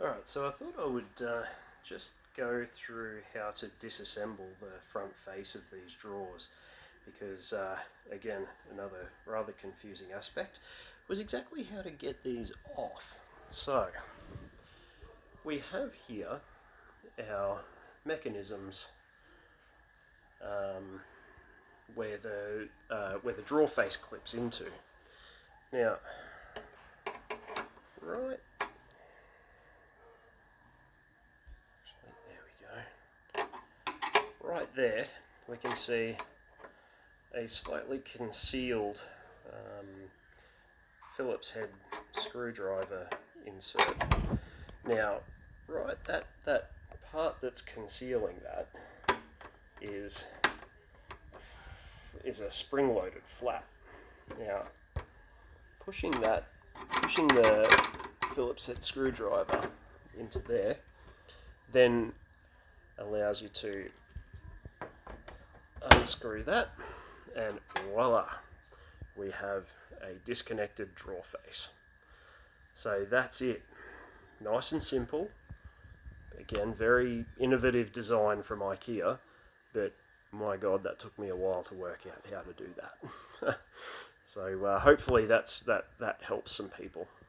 Alright, so I thought I would just go through how to disassemble the front face of these drawers because, again, another rather confusing aspect was exactly how to get these off. So, we have here our mechanisms where the drawer face clips into. Now, right right there, we can see a slightly concealed Phillips head screwdriver insert. Now, right, that part that's concealing that is a spring-loaded flap. Now, pushing the Phillips head screwdriver into there then allows you to unscrew that, and voila, we have a disconnected drawer face. So that's it. Nice and simple. Again, very innovative design from Ikea, but my God, that took me a while to work out how to do that. So hopefully that helps some people.